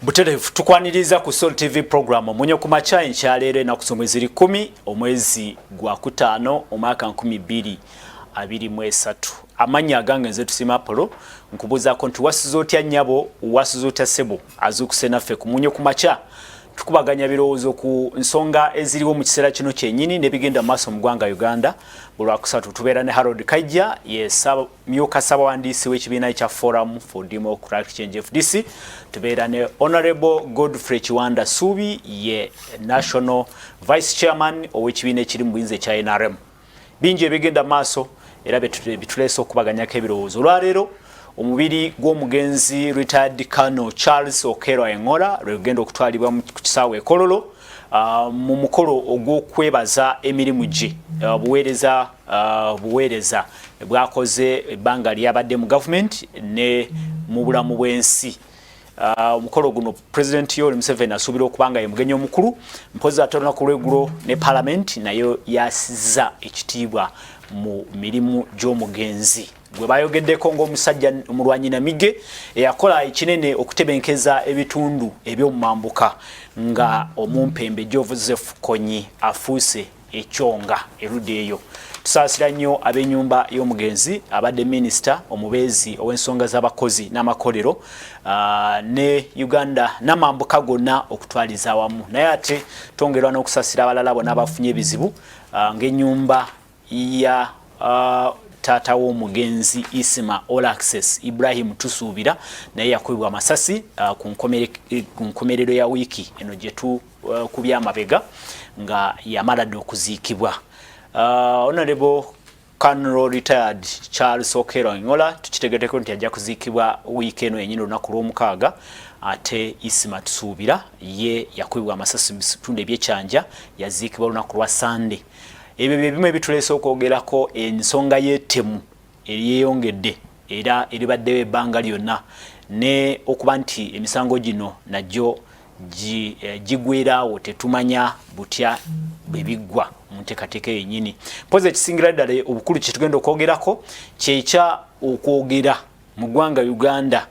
Buterevu tukwaniriza ku Soul TV program munyo ku macha enkyalere na kusomwezi 10 omwezi gwa 5 omwaka 2023 amanya gange nze tusima polo nkubuza konti wasizotya nyabo wasizotya sebo azukusena fe ku munyo ku macha tukubaganya birowoozo ku nsonga eziriwo mu kiseera kino kyenyini ne bigenda maaso mu ggwanga Uganda bulwa kusatu tubeera ne Harold KAIJA myuka Ssaabawandiisi w'ekibiina ekya Forum for Democratic Change FDC tubeera ne Honorable Godfrey Kiwanda Subi ye National Vice Chairman ow'ekibiina ekiri mu buyinza ekya NRM bingi ebigenda maaso era bituleese okubaganyako ebirowoozo olwaleero omubiri gw'omugenzi retired Colonel Charles Okello Engola lwegenda okutwalibwa mu kisaawe Kololo mu mukolo ogw'okwebaza emirimu gye buweereza bwakoze ebbanga lyabadde mu government ne mu bulamu bw'ensi. Omukolo guno President Yoweri Museveni asuubira okubanga ye mugenyi omukulu mpozi ate olunaku lw'eggulo ne Parliament nayo yasizza ekitiibwa mu mirimu gy'omugenzi gwe bayogeddeko ng'omusajja omulwanyi Namige eyakola ekinene okutebenkeza ebitundu eby'omumambuka nga omumpembe Joseph Kony afuuse ekyonga erudde eyo. Tusaasira nnyo ab'ennyumba y'omugenzi abadde minisita omubeezi ow'ensonga z'abakozi n'amakolero ne Uganda n'amambuka gonna okutwaliza awamu naye ate twongerwa n'okusaasira abalala bonna abafunye ebizibu ng'ennyumba ya tata w'omugenzi Isima All Access Ibrahim Tusuubira naye yakubibwa amasasi ku nkomerero ya wiiki eno gye tukubya amabega nga yamala okuziikibwa. Honorable Colonel retired Charles Okello Engola tukitegeddeko nti ajja kuziikibwa wiiki eno yennyini olunaku lw'omukaaga ate Isima Tusuubira ye yakubibwa amasasi mu bitundu ebyekyanja yaziikibwa olunaku lwa Sunday. Ebyo bimu ebituleese okwogerako ensonga y'ettemu eryeyongedde era eribaddewo ebbanga lyonna ne okuba nti emisango gino najjo gigwerawo tetumanya butya bwe biggwa mu nteekateeka yennyini. Mpozi ekisingira ddala obukulu kye tugenda okwogerako kyekya okwogera mu ggwanga Uganda.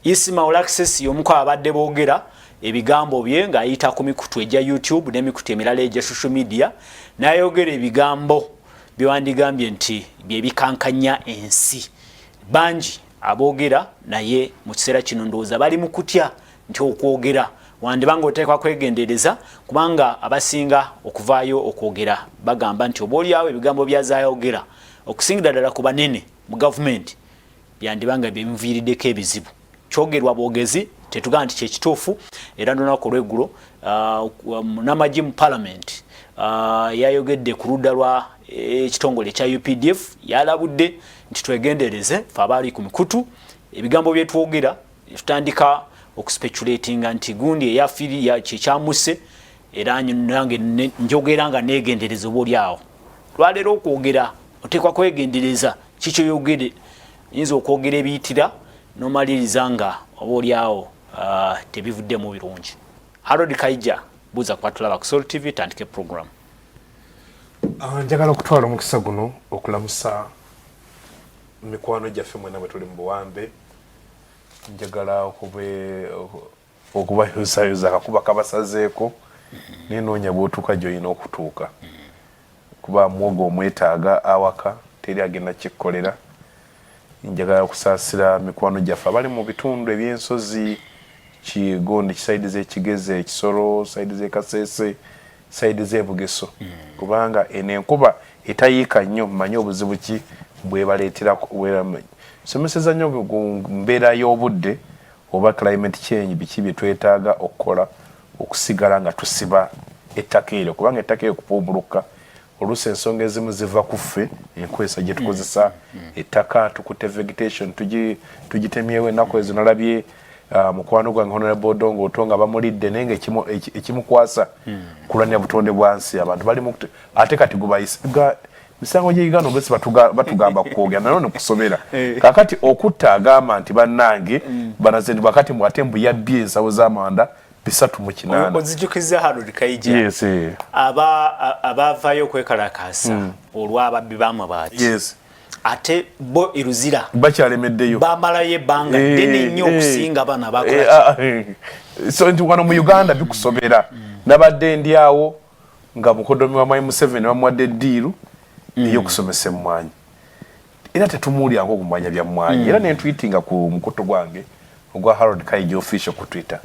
Isima All Access y'omu ku abadde boogera ebigambo bye ng'ayita ku mikutu egya YouTube n'emikutu emirala egya social media n'ayogera ebigambo byewandigambye nti bye bikankanya ensi. Bangi aboogera naye mu kiseera kino ndowooza bali mu kutya nti okwogera wandibanga oteekwa kwegendereza kubanga abasinga okuvaayo okwogera bagamba nti obaolyawo ebigambo byazayogera okusingira ddala ku banene mu gavumenti byandibanga byebimuviiriddeko ebizibu. Kyogerwa bwogezi tetugamba nti kyekituufu era n'olunaku lw'eggulo n'amagye mu Parliament yayogedde ku ludda lwa ekitongole ekya UPDF yalabudde nti twegendereze fe abaali ku mikutu ebigambo bye twogera tutandika okuspeculatinga nti gundi eyafiiri kyekyamuse era nange njogera nga neegendereza obaolyawo. Lwaleero okwogera oteekwa kwegendereza kikyoyogere yinza okwogera ebiyitira n'omaliriza nga obaolyawo tebivuddemu birungi. Harold KAIJA buuza kwatulaba ku Soul TV tandike program. Njagala okutwala omukisa guno okulamusa mikwano gyaffe mwena bwe tuli mu buwambe. Njagala okubayuzayuza akakuba kabasazeeko nenoonya bw'otuuka gy'olina okutuuka kuba mwogo omwetaaga awaka teri agenda kikkolera. Njagala okusaasira mikwano gyaffe abali mu bitundu eby'ensozi Kigondi kisaidi z'Ekigeze Ekisoro saidi z'Ekasese saidi z'Ebugeso kubanga enkuba etayiika nnyo mmanyi obuzibu ki bwebaleetera someseza nnyo mbeera y'obudde oba climate change biki bye twetaaga okukola okusigala nga tusiba ettaka eryo kubanga ettaka eryo kupumbuluka oluusi ensonga ezimu ziva ku ffe enkwesa gye tukozesa ettaka tukute vegetation tugitemyewo ennaku ezo nalabye mukwano gwange Honorable Odongo otonga bamulidde naye nga ekimukwasa kulwanya butonde bwansi abantu bali ate kati gubayisiga misango gye Uganda obesi batugamba kwogera nayo nekusomera kakati okutta agamba nti bannange banazendi bakati mwate mbuyabye ensawo z'amanda 308. Ozijukiza Harold KAIJA. Yes. Abavayo kwekalakasa olw'ababbi b'amabaati. Yes. ate bo iruzira bakyalemeddeyo bamalayo ebbanga ddene nnyo okusinga abana bakola so nti wano mu Uganda bikusobera nabadde ndi awo nga mukodomi wa Museveni bamuwadde eddiiru ey'okusomesa emmwanyi era tetumuulya ngo kumanya bya mmwanyi era ne tweetinga ku mukoto gwange ogwa Harold KAIJA official ku Twitter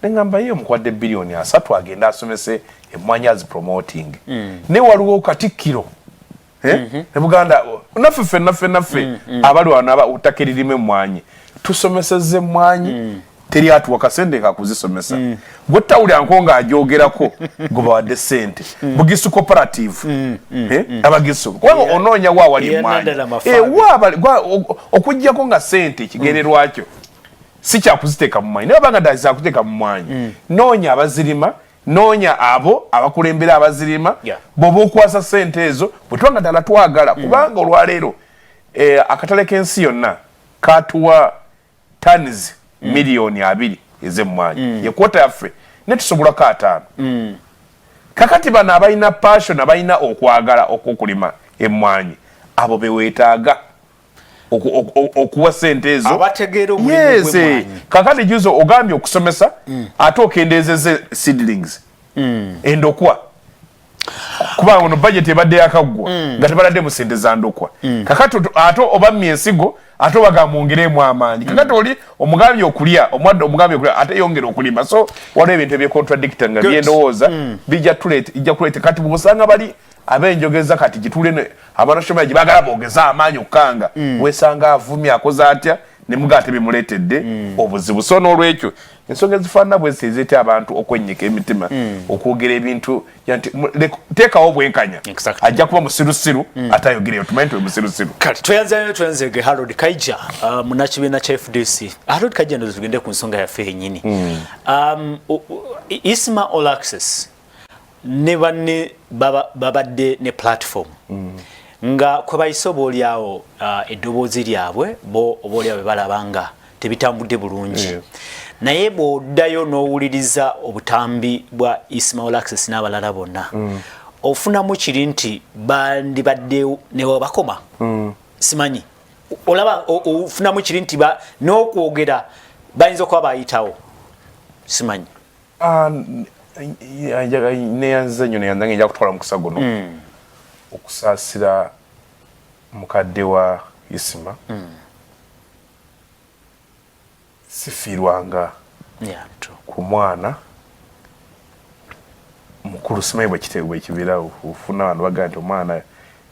nengamba ye omukwadde bilioni 3 agenda asomese emmwanyi as promoting ne waliwo katikkiro ne Buganda naffe abali wano utakiririmu emmwanyi tusomesezze emmwanyi teri atuwa kasende kakuzisomesa gwe tawulya nkonga ajogerako gobawadde sente Bugisu cooperative abagisu kubanga onoonya wa wali emmwanyi okujjako nga sente kigererwakyo si kyakuziteeka mu mwanyi naye banga ddala zakuteeka mu mwanyi noonya abazirima noonya abo abakulembera abazirima bw'oba okwasa sente ezo bwe tubanga ddala twagala kubanga olwaleero akatale k'ensi yonna katuwa tons milioni 2 ez'emmwanyi ye kwota yaffe ne tusobulako 5 kakati bano abalina passion abalina okwagala okukulima emmwanyi abo beweetaaga okuwa sente ezo abategeera omulimu gw'emmwanyi kakati juzo ogambye okusomesa ate okendeezezze seedlings endokwa kubanga ono budget ebadde yakaggwa nga tebaladde mu sente za ndokwa kakati ate obamye ensigo ate bagamwongeremu amaanyi kakati oli omugambye okulya omwadde omugambye okulya ate yongera okulima so waliwo ebintu ebyecontradicta nga byendowooza bijja kuleeta kati bw'osanga bali abenjogeza kati gitule abanashomera gibagala boogeza amaanyi okukanga wesanga avumye akoze atya ne mugaate bimuleetedde obuzibu so n'olwekyo ensonga ezifaanana bwezi ezeeta abantu okwennyika emitima okwogera ebintu teekawo obwenkanya ajja kuba musirusiru ate ayogereyo tumanyi nti we musirusiru kati tweyanzege Harold KAIJA munakibiina kya FDC Harold KAIJA ndozo tugende ku nsonga yaffe yennyini ISMA All Access ne banne babadde ne platform nga kwe bayise obaolyawo eddoboozi lyabwe bo obaolyawo bebalabanga tebitambudde bulungi naye bw'oddayo n'owuliriza obutambi bwa ISMA All Access n'abalala bonna ofunamu kiri nti bandibadde ne bakoma simanyi olaba ofunamu kiri nti n'okwogera bayinza okuba bayitawo simanyi neyanza nnyo neyanzange nja kutwala mukisa guno okusaasira mukadde wa ISMA sifiirwanga ku mwana mukulu simanyi bwe kibeera ofuna abantu bagamba nti omwana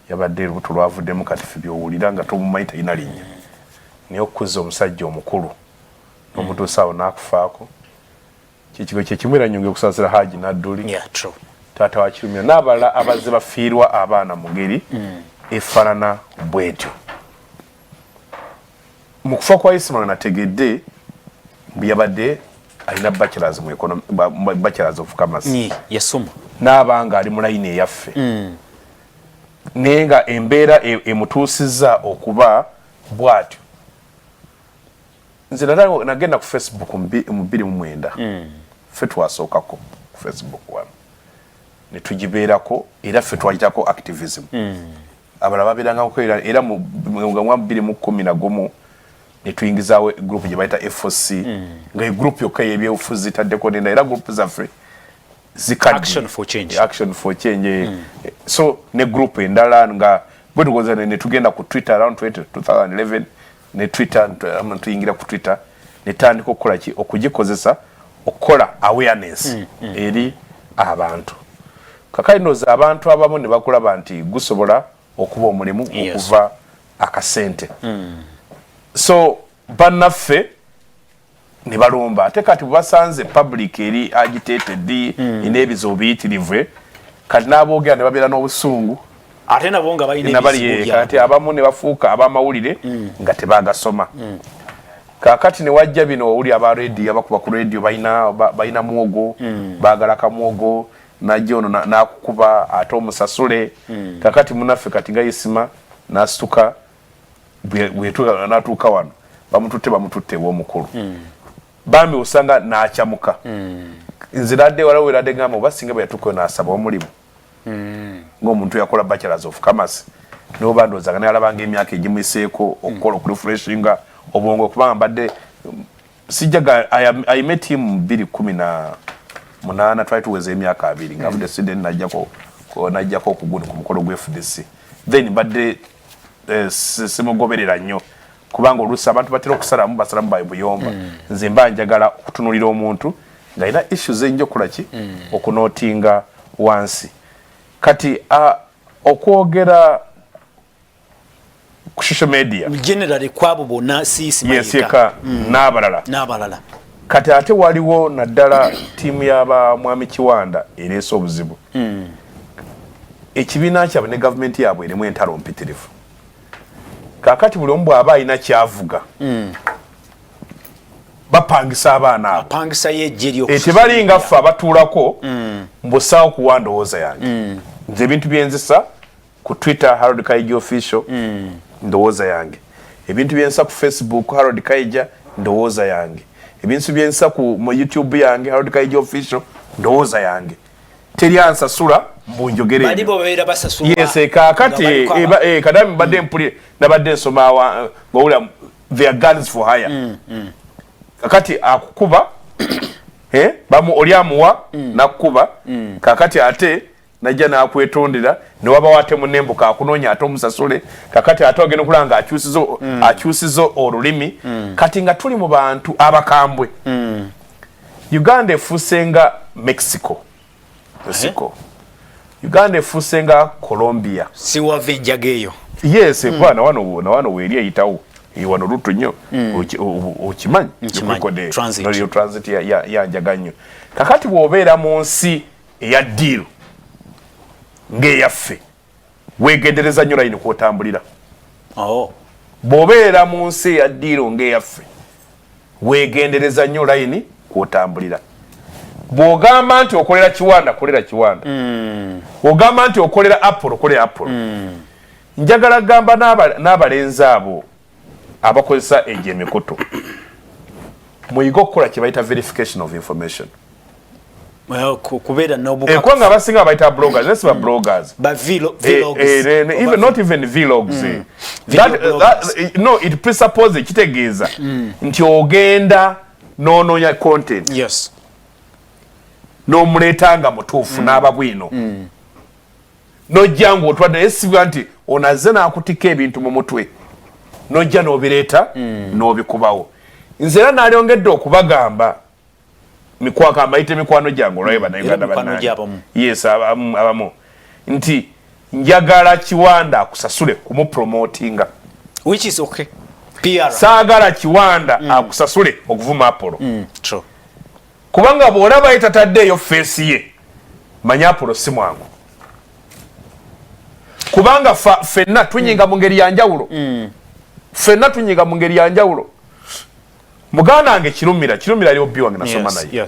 yabadde lubuto lwavuddemu kati ffe byowulira nga tomumanyi talina linnya naye okukuzza omusajja omukulu n'omutuusa awo n'akufaako kyekigo kyekimu era nyonge okusaasira Haji Nadduli taata wa Kirumira n'abalala abazze bafiirwa abaana mu ngeri efaanana bwetyo mu kufa kwa ISMA nategedde yabadde alina bachelors of commerce yasoma n'abanga ali mu layini eyaffe naye nga embeera emutuusizza okuba bw'atyo nze nagenda ku Facebook mu 2009 ffe twasookako ku Facebook wano ne tugibeerako era ffe twayitako activism abalala babeerangako era mu 2011 ne tuyingizaawo group gye bayita FOC nga egroup yokka y'ebyobufuzi taddeko nenda era group zaffe Action for Change so ne group endala nga bwe tugoza ne tugenda ku Twitter around 2011 ne Twitter tuyingira ku Twitter ne tandika okukola ki okugikozesa okukola awareness eri abantu kakayinoza abantu abamu ne bakulaba nti gusobola okuba omulimu okuva akasente so bannaffe ne balumba ate kati basanze public eri agitated enebizo biyitirive kati n'aboogera ne babeera n'obusungu ate nabo nga balina ebizibu kati abamu ne bafuuka ab'amawulire nga tebagasoma kakati ne wajja bino owuli aba radio abakuba ku radio balina mwogo baagala kamwogo najja ono n'akukuba ate omusasule kakati munaffe kati nga ISMA n'asituka n'atuuka wano bamututte w'omukulu bambi osanga n'akyamuka nze nadde wala weradde ngamba oba singa bwe yatuukayo n'asaba omulimu ng'omuntu yakola bachelors of commerce no bandoza kana alabanga emyaka egimuseeko okukola okurefreshinga obwongo kubanga mbadde sijaga I met him 2018 try to weze emyaka 2 ngavudde Sweden najjako okugunda ku mukolo gwe FDC then mbadde simugoberera nnyo kubanga oluusi abantu batera okusalamu basalamu baye buyomba nze mba njagala okutunulira omuntu ng'alina issues enjo kulaki okunotinga wansi kati okwogera ku social media generally kwabo bonna yes yeka n'abalala kati ate waliwo naddala tiimu y'aba Mwami Kiwanda ereese obuzibu ekibiina kyabwe ne gavumenti yaabwe erimu entalo mpitirivu kakati buli omu bw'aba alina kyavuga bapangisa abaana abo tebalinga ffe abatuulako mbusaawo kuwa ndowooza yange nze ebintu byenzisa ku Twitter Harold Kaija official ndowooza yange ebintu byensa ku Facebook Harold Kaija ndowooza yange ebintu byensa mu YouTube yange Harold Kaija official ndowooza yange teri ansasula mbunjogere yes kakati kadami badde mpulire nabadde nsoma ngawula their guns for hire kakati akukuba bamu olyamuwa nakuba kakati ate najja nakwetondera ne waba wate munembuka akunoonya ate omusasule kakati ate ogenda okulanga akyusizo olulimi kati nga tuli mu bantu abakambwe Uganda efuusenga Mexico Uganda efuusenga Colombia siwava enjaga eyo yes bwana wano weeri eyitawo wano lutu nnyo okimanyi transit yanjaga nnyo kakati bw'obeera mu nsi eya ddiiru ng'eyaffe weegendereza nnyo layini kw'otambulira bw'obeera mu nsi eya ddiiru ng'eyaffe weegendereza nnyo layini kw'otambulira bw'ogamba nti okolera Kiwanda kolera Kiwanda bw'ogamba nti okolera Apple kolera Apple njagala gamba n'abalenzi abo abakozesa egyo emikutu muyiga okukola kye bayita verification of information kubeera kuba nga abasinga bayita bloggers nesi ba bloggers even not even vlogs no it presupposes kitegeeza nti ogenda n'onoonya content n'omuleetanga mutuufu n'aba bwino n'ojja ng'otwadde esibwa nti onazze n'akutika ebintu mu mutwe n'ojja n'obireeta n'obikubawo nze era n'alyongedde okubagamba mayite mikwano gyange olwaye bannayuganda bannange yes abamu nti njagala Kiwanda akusasule kumupromotinga saagala Kiwanda akusasule okuvuma Apollo kubanga bw'olaba yetataddeeyo feesi ye manya Apollo si mwangu kubanga ffenna tunyinga mu ngeri ya njawulo muganda wange kirumira ali obbi wange nasoma naye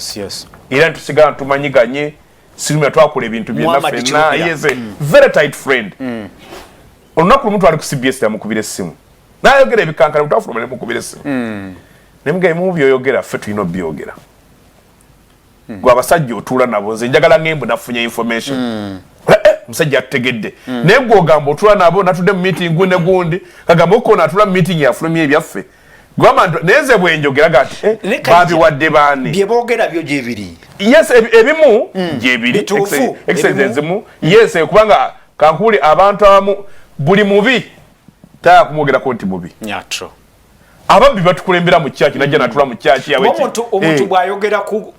era ntusigala tumanyiganye sirumira twakola ebintu byonna ffenna yes very tight friend olunaku lumu twali ku CBS yamukubira essimu n'ayogera ebikankana twafuluma ne mukubira essimu ne mugaye mu byoyogera ffe tulina obyogera gwe abasajja otuula nabo nze njagala ngembu nafunye information musajja atutegedde naye gwe ogamba otuula nabo natudde mu meeting ne gundi kagamba okona atula mu meeting yafulumya ebyaffe gwama neze bwenjogera gati babiwadde baani byeboogera byo gyebiri yes ebimu gyebiri exceptions mu yes kubanga kankuli abantu abamu buli mubi taya kumwogerako nti mubi nyatro ababbi batukulembera mu kyaki najja natula mu kyaki yawe omuntu bwayogera ku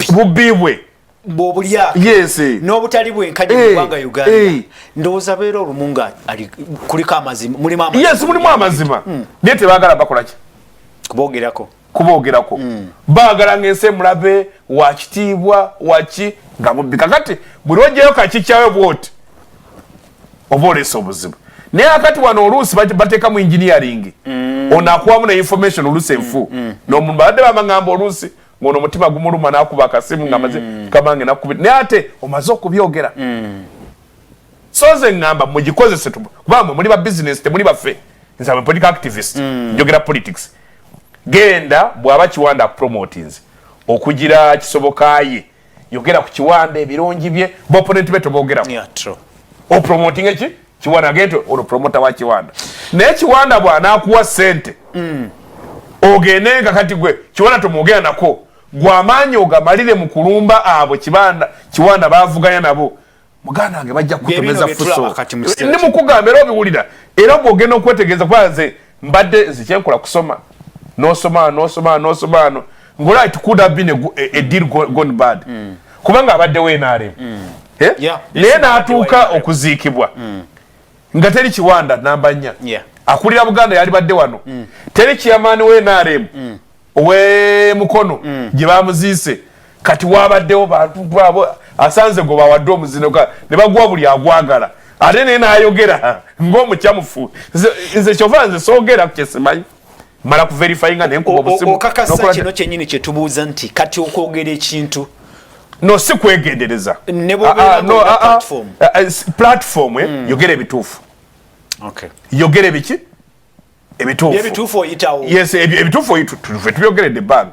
bubbi bwe bobulya yes n'obutali bwenkaje mu ggwanga Uganda ndowooza beera olumunga ali kuliko amazima mulimu amazima yes mulimu amazima naye tebaagala bakola ki kuboogerako baagala ng'ensi mulabe wakitiibwa waki nga mubbi kakati buli ojjayo kakikyawe bwoti oba oleesa obuzibu naye akati wano oluusi bateekamu engineering ono akuwamu ne information oluusi enfu n'omuntu badde bamagamba oluusi ng'ono omutima gumuluma n'akuba akasimu ng'amaze kamange nakubira naye ate omaze okubyogera so nze ŋŋamba mugikozese kubanga muli ba business temuli baffe nze aba political activist njogera politics genda bw'aba Kiwanda promotinze okugira kisobokaye yogera ku Kiwanda ebirungi bye b'opponent be toboogeramu opromoting eki Kiwanda agente ono promoter wa Kiwanda naye Kiwanda bwana akuwa sente ogenenga kati gwe Kiwanda tomogera nako gwamaanyi ogamalire mu kulumba abo Kiwanda bavuganya nabo muganda wange bajja kutomeza fuso ndi mukugamba era obiwulira era bwogenda okwetegeeza kwanze mbadde zikyenkola kusoma nosoma ngola it could have been a deal gone bad kubanga abadde wenare naye n'atuuka okuziikibwa nga teri Kiwanda namba 4 akulira Buganda yali badde wano teri kiyamaani wenare owe mukono gye bamuziise kati wabaddewo bantu bwabo asanze go bawadde omuzino ne bagwa buli agwagala ate naye n'ayogera ng'omukyamufu nze kyova nze soogera kyesimanyi mala kuverifyinga nenkuba obusimu okakasa kino kyennyini kye tubuuza nti kati okwogera ekintu no si kwegendereza platform yogera ebituufu yogera ebiki ebituufu oyitawo yes ebituufu oyitufe tubyogeredde ebbanga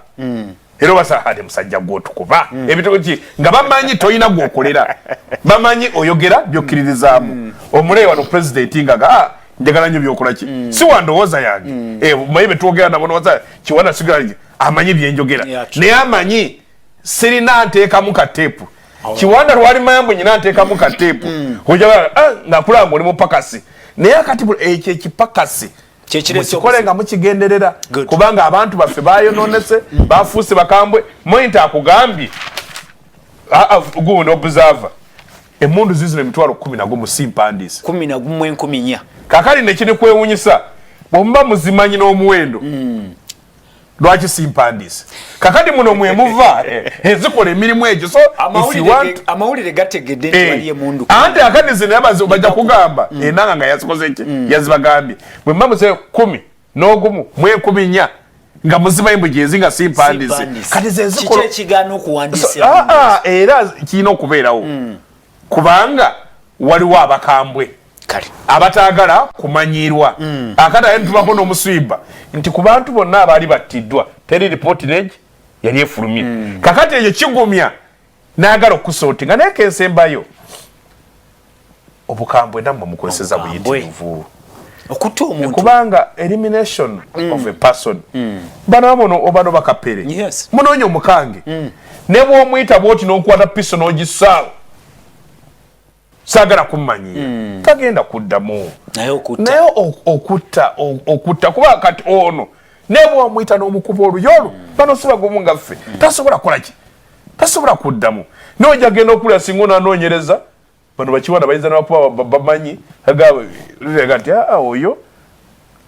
era basahade musajja gwotukuba ebituufu nga bamanyi toyina gwokolera bamanyi oyogera byokkiririzaamu omuleyi wano president ngaga njagala nnyo byokola ki si wandowooza yange mumayi betwogera nabo ndowooza Kiwanda sigala amanyi byenjogera naye amanyi sirina nteekamu kateepu Kiwanda lwali mayambu nyina nteekamu kateepu ojagala ngaakulaba nga oli mupakasi naye akati ekyo ekipakasi mukikole nga mukigenderera kubanga abantu baffe bayononese bafuuse bakambwe moyinti akugambye gundi observer emundu zizino emitwalo 10 mu simpandiisi 10 kakali nekini kwewunyisa bw'omuba muzimanyi n'omuwendo lwaki simpandiisi kakati muno mwemuva ezikola emirimu egyo so amawulire gategedde nti wali emundu anti akati zino yabazi bajja kugamba enanga nga yazikoze ki yazibagambye bwe muba muze 10 n'ogumu mu 14 nga muzimanyi bwe gyezi nga simpandiisi kati zezikola ekigaana okuwandiisa era kirina okubeerawo kubanga waliwo abakambwe abataagala kumanyirwa akati aye ntubako n'omuswiba nti ku bantu bonna abaali battiddwa teri ripooti negi yali efulumye kakati ekyo kigumya n'agala okusootinga naye kensembayo obukambwe nammwe mukozeseza buyitirivu okutta omuntu kubanga elimination of a person bano bamono obano bakapere munoonya omukange ne bw'omuyita bw'oti n'okwata piso n'ogisaawo sagala kummanyi tagenda kuddamu naye okutta kuba kati ono nebwa omuyita n'omukuba oluyolo bano siba gumu nga ffe tasobola kukola ki tasobola kuddamu n'ojja genda okulya singa onoonyereza bano bakiwanda bayinza n'abakuba bamanyi lega nti oyo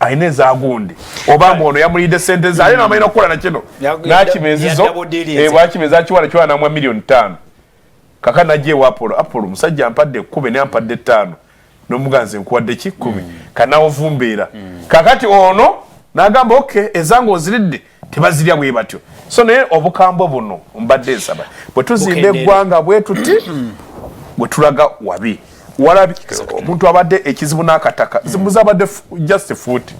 ayina ezaagundi obanga ono yamulidde sente ze ale n'amalina okukola nakino n'akimenzizo bwakimeza akiwanda kiwanda namwa $5,000,000 kaka najje wa Apollo musajja ampadde 10 ne ampadde 5 nomuganze nkuwadde ki 10 kana ovumbeera kakati ono nagamba okay ezango oziridde tebazirya bwe batyo so naye obukambo buno mbadde nsaba bwe tuzinde eggwanga bwe tuti bwe tulaga wabi walabi omuntu abadde ekizibu n'akataka zimuza abadde just foot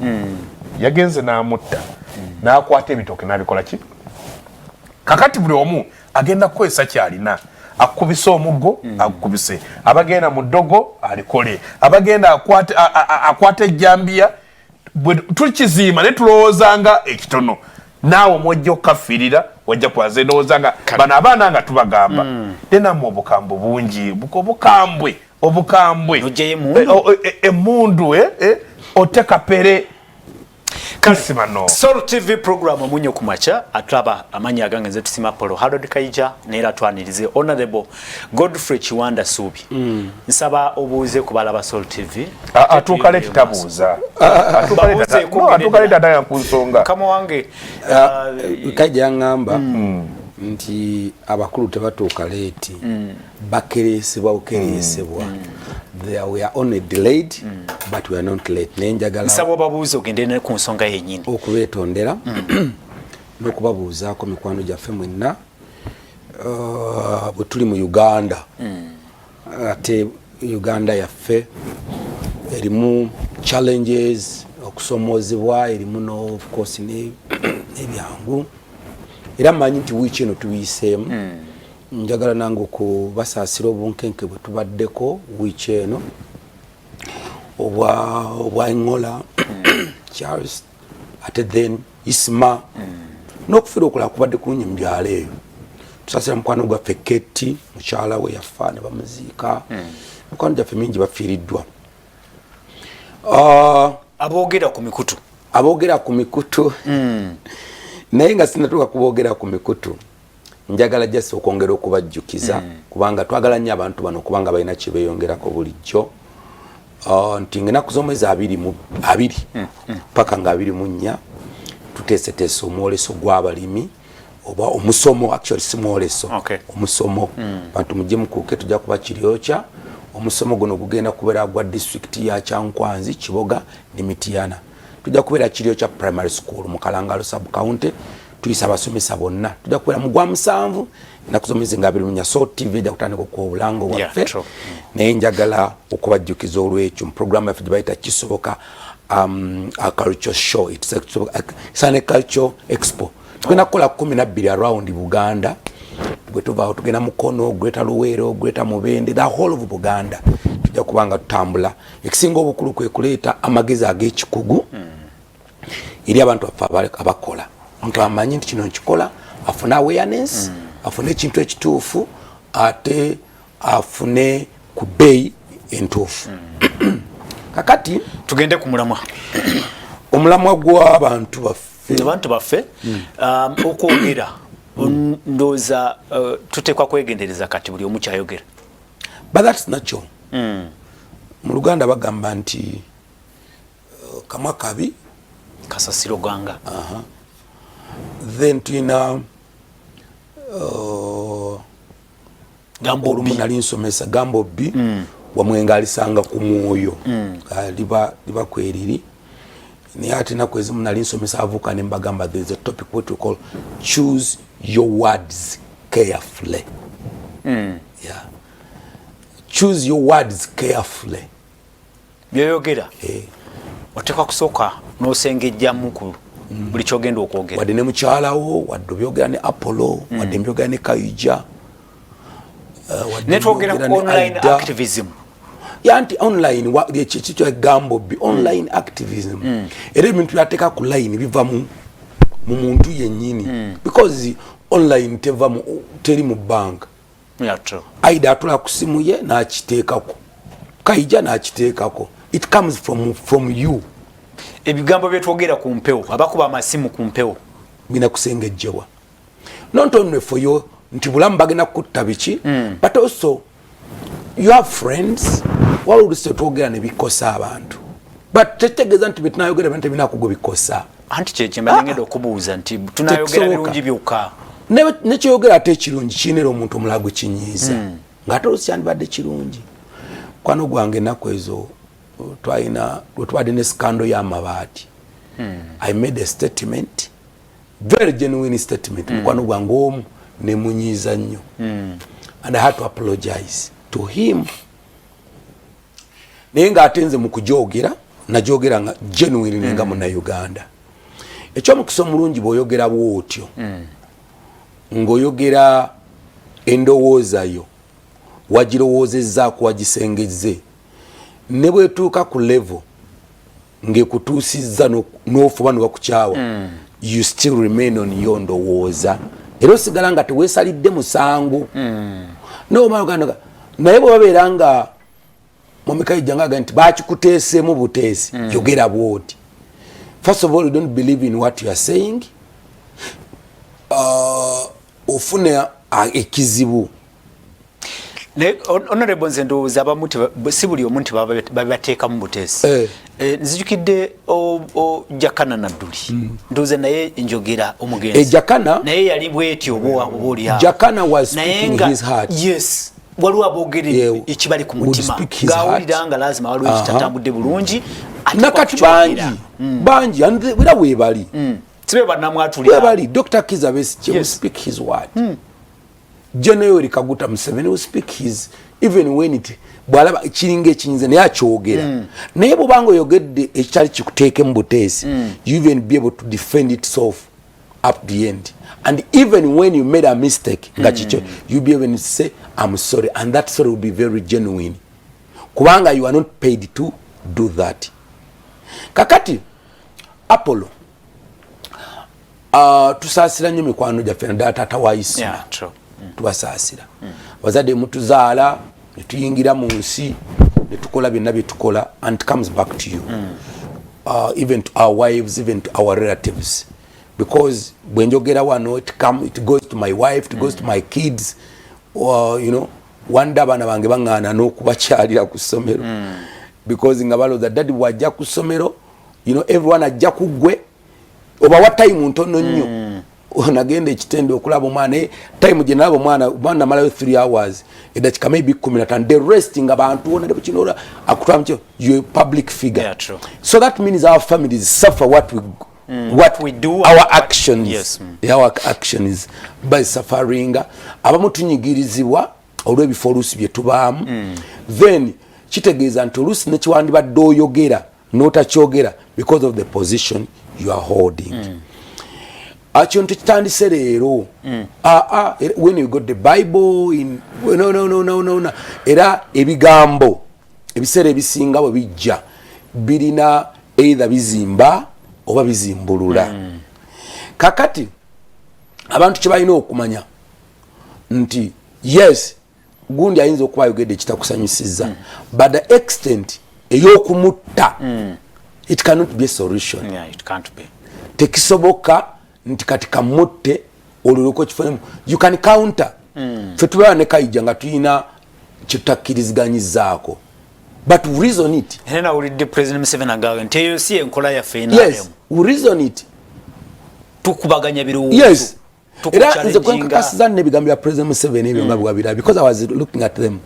yagenze n'amutta n'akwata ebitoke n'abikola ki kakati buli omu agenda kukozesa kyalina akubise omuggo akubise abagenda mu ddogo alikole abagenda akwate ejjambiya tukiziima ne tulowoozanga ekitono naawe omwojja okukafirira wajja kwaza endowoozanga bano abaana nga tubagamba tenamu obukambwe bungi obukambwe emundu oteka pere Soul TV program munyo kumacha atulaba amanya agange nze tusima Apollo Harold KAIJA neera twanirize Honorable Godfrey Kiwanda Subi nsaba obuuze kubalaba Soul TV atukale tutabuuza atukale tataya kunsonga kama wange KAIJA ngamba nti abakulu tebatuuka leeti bakeresebwa bukeresebwa they were only delayed but we are not late nenjagala nsabo babuuze ogende ne ku nsonga yennyini okubetondera n'okubabuuzaako mikwano gyaffe mwenna bwe tuli mu Uganda ate Uganda yaffe erimu challenges okusomoozebwa erimu no of course n'ebyangu era mmanyi nti wiiki eno tuyiseemu njagala nange okubasaasira obunkenke bwe tubaddeko wiiki eno obwa Ngola Charles ate then Isma n'okufira okulala kubadde kulungi mu byalo eyo tusasira mukwano gwaffe Keti mukyala we yafa ne bamuziika mukwano gyaffe mingi bafiiriddwa aboogera ku mikutu naye nga sinatuuka kuboogera ku mikutu njagala jasi okwongera okubajjukiza kubanga twagala nnyo abantu bano kubanga balina kye beeyongerako bulijjo nti ng'ennaku z'omwezi 22 paka nga 24 tuteeseteese omwoleso gw'abalimi oba omusomo actually si mwoleso omusomo bantu mujje mukuuke tujja kuba Kiryokya omusomo guno gugenda kubeera gwa district ya Kyankwanzi Kiboga ne Mityana tujja kubeera Kiryokya primary school mu Kalangalo sub county tuyisa abasomesa bonna tujja kubeera mu gwa 7 ennaku z'omwezi nga 24 so TV ejja kutandika okw'obulango bwaffe naye njagala okubajjukiza olw'ekyo mu programu yaffe gye bayita Kisoboka a culture show it's a culture expo tugenda kukola 12 around Buganda bwe tuvaawo tugenda Mukono Greater Luweero Greater Mubende the whole of Buganda tujja kubanga tutambula ekisinga obukulu kwe kuleeta amagezi ag'ekikugu eri abantu baffe abakola omuntu amanyi nti kino nkikola afune awareness afune ekintu ekituufu ate afune ku bbeeyi entuufu kakati tugende ku mulamwa omulamwa gw'abantu baffe okwogera ndooza tuteekwa kwegendereza kati buli omu kyayogera but that's natural mu Luganda bagamba nti kamwa kabi kasasiro ganga then tuyina olumu nali nsomesa Gambobbi wamwenga alisanga ku mwoyo liba kweriri naye ate naku ezimu nali nsomesa avuka ne mbagamba there is a topic what we call choose your words carefully yeah. Choose your words carefully byoyogera oteekwa kusooka n'osengejjamu ku buli kyogenda okwogera wadde ne mukyalawo wadde obyogera ne Apollo wadde mbyogera ne KAIJA netwogera ku online activism yanti online ekyo Gambobbi online activism era ebintu byateeka ku line biva mu muntu yennyini because online teri mu bank aida atula ku simu ye n'akiteekako KAIJA n'akiteekako it comes from you ebigambo byetwogera ku mpewo abakuba amasimu ku mpewo bina kusengejjewa not only for you nti bulamu bagenda kutta biki but also you have friends waluluse twogera ne bikosa abantu but tetegeeza nti betunayogera bante binakugo bikosa anti kyekimanyengedde okubuuza nti tunayogera birungi byokka nekyeyogera ate ekirungi kiinera omuntu omulala gwe kinyiiza ng'ate olusi kyandibadde kirungi kwano gwange ennaku ezo twatwadde ne skando y'amabaati I made a statement very genuine statement mukwano gwange omu nemunyiiza nnyo and I had to apologize to him naye ng'ate nze mu kujoogera najogera nga genuine nenga Munnayuganda ekyomukisa omulungi bw'oyogera bw'otyo ng'oyogera endowooza yo wagirowoozezzaako wagisengezze ne bwetuuka ku level ng'ekutuusizza n'ofuba ne bakukyawa you still remain on your ndowooza era osigala nga teweesalidde musango n'omala naye bwe babeera nga KAIJA ngaga nti bakikuteeseemu buteesi yogera bw'oti first of all you don't believe in what you are saying ofune ekizibu honorable nze ndowooza abamu si buli omu nti babateekamu buteesi nzijukidde Jakana Nadduli ndowooza naye njogera omugenzi Jakana naye yali bwetyo oba oliawo Jakana was speaking his heart yes waliwo aboogera ekibali ku mutima ng'awulira nga lazima waliwo ekitatambudde bulungi nakati bangi era weebali sibe bannamwatulira weebali Dr. KIZZA BESIGYE will speak his word General Kaguta Museveni will speak his even when it bwalaba kiringa ekinyize naye akyogera naye bwobanga oyogedde ekyali kikuteekemu buteesi you even be able to defend itself up the end and even when you made a mistake nga kikyo you be able to say I'm sorry and that sorry will be very genuine kubanga you are not paid to do that. Kakati Apollo tusaasira nnyo mikwano gyaffe naddala taata wa Isima tubasaasira bazadde mutuzaala ne tuyingira mu nsi ne tukola byonna bye tukola and it comes back to you even to our wives, even to our relatives, because when you get wano it goes to my wife, it goes to my kids, or you know, one day bana bange bangana n'okubakyalira ku ssomero because nga baloza daddy wajja ku ssomero, you know, everyone ajja kugwe oba wa time ntono nnyo onagenda ekitendo okulaba omwana time gye nalaba omwana malayo 3 hours edakika maybe 15 the rest nga bantu ona de kinora akutwamcho you a public figure. Yeah, true. So that means our families suffer what we do, our actions. Yes. Our actions by suffering abamu tunyigirizibwa olw'ebifo oluusi bye tubaamu then kitegeeza nti oluusi nekiwandibadde oyogera n'otakyogera because of the position you are holding. Akintu kitandise leero when you got the Bible in no era ebigambo ebiseera ebisinga bwe bijja birina either bizimba oba bizimbulula. Kakati abantu kye balina okumanya nti yes gundi ayinza okuba ayogedde kitakusanyusiza but the extent ey'okumutta it cannot be a solution. Yeah, it can't be. Tekisoboka nti kati kamutte oluloko kifemu you can counter fe tubeera ne KAIJA nga tuyina kitakkirizganyizaako but reason it. Hena ulidde President Museveni agawe nti eyo si enkola yaffe ina yes reason it tukubaganya birowoozo. yes era nze kwenkakasiza n'ebigambo bya President Museveni ebyo nga bwabira because I was looking at them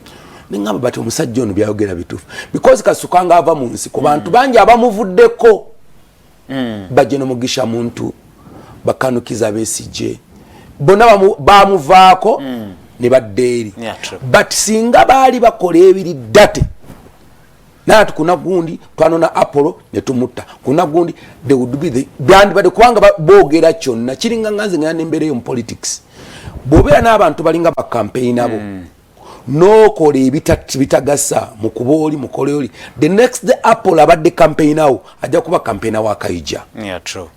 ningamba bati omusajja ono byayogera bituufu because kasuka nga ava mu nsi ku bantu bangi abamuvuddeko bajje n'omugisha muntu bakanukiza BESIGYE bonna bamuvaako ne badde eri but singa baali bakola ebiriddate naati kuna gundi twanona Apollo ne tumutta kuna gundi they would be the brand bade kubanga boogera kyonna kiringa nganze ngana embere yo politics bobeera n'abantu balinga ba campaign abo nokola ebitagasa mu kubooli mukole oli the next day Apollo abadde campaign awo ajja kuba campaign wa KAIJA. Yeah, true.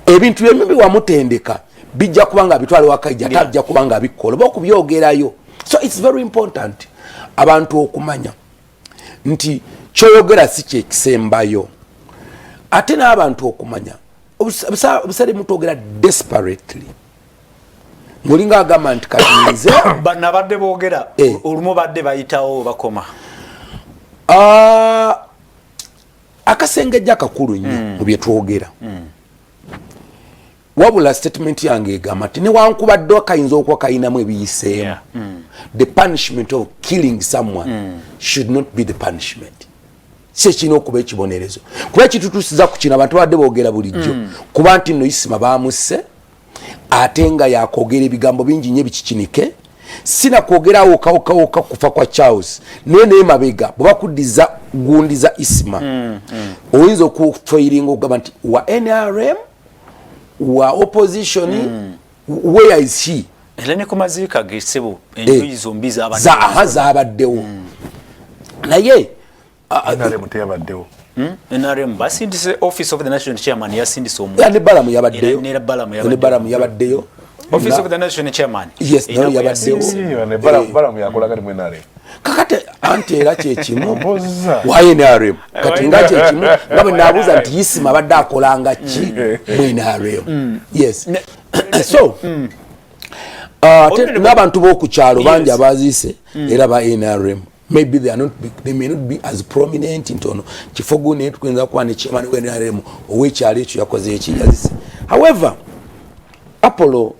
Ebintu byembi wamutendeka bijja kubanga bitwale wa KAIJA tajja kubanga bikola bokubyogerayo. So it's very important abantu okumanya nti kyoyogera si kye kisembayo ate n'abantu okumanya obusale mutogera desperately mulinga agamba nti katinze nabadde boogera olumu badde bayitawo bakoma akasengejja kakulu nnyo mu bye twogera wabula statement yange egamba nti newankubadde kayinza okuba kayinamu ebiyiseemu the punishment of killing someone should not be the punishment. Si kino okuba ekibonerezo kuba ekitutusiza ku kino abantu badde boogera bulijjo kuba nti nno Isima baamusse ate nga yakwogera ebigambo bingi nnyo ebikikinike sina kwogerawo kawuka kufa kwa Charles naye mabega bwe bakuddiza gundi za Isima oyinza okufairinga okugamba nti wa NRM wa opposition where is he era ne ku maziika gesebo enjuyi zombi zaabaddewo naye NRM teyabaddewo NRM basindise office of the national chairman yasindise omuntu ne Balamu yabaddeyo ne Balamu yabaddeyo office of the national chairman yes nayo yabaddeyo ne Balamu yakolaga mu NRM kakate anti era kyekimu wa NRM kati nga kyekimu nga bwe naabuuza nti Isima abadde akolanga ki mu NRM yes so n'abantu b'okukyalo bangi abaziise era ba NRM maybe they may not be as prominent into kifogo ne tukwenza kwa ne chairman wa NRM owekyalo ekyo yakoze ekiyazise. However Apollo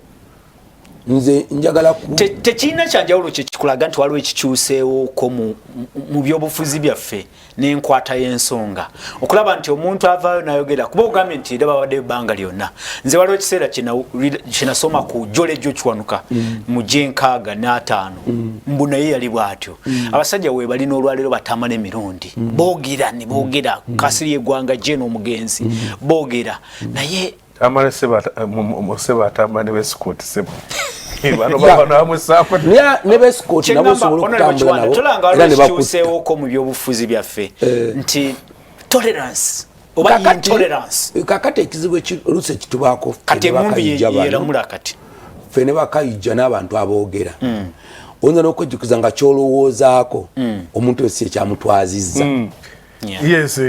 nze njagala tekina kyanjawulo kyekikulaga nti waliwo ekikyuseewo ko mu byobufuzi byaffe n'enkwata y'ensonga okulaba nti omuntu avaayo n'ayogera kuba ogambye nti era babadde ebbanga lyonna nze waliwo ekiseera kinasoma ku jolejo kiwanuka mu G6 mbu naye yali bw'atyo abasajja we balina olwaleero batama n'emirundi boogera ne boogera kasiri eggwanga je n'omugenzi boogera naye amale seba atamane bescoot seba bano baba namusako ne bescoot nabo sobola okutambula nabo tulanga waliwo ekikyuseewo ko mu byobufuzi byaffe nti tolerance oba intolerance kakati ekizibu ekiruse kitubako kati emumbi yeramula kati fene bakayijja n'abantu aboogera oyinza n'okwejjukiza nga kyolowoozaako omuntu wese ekyamutwazizza yes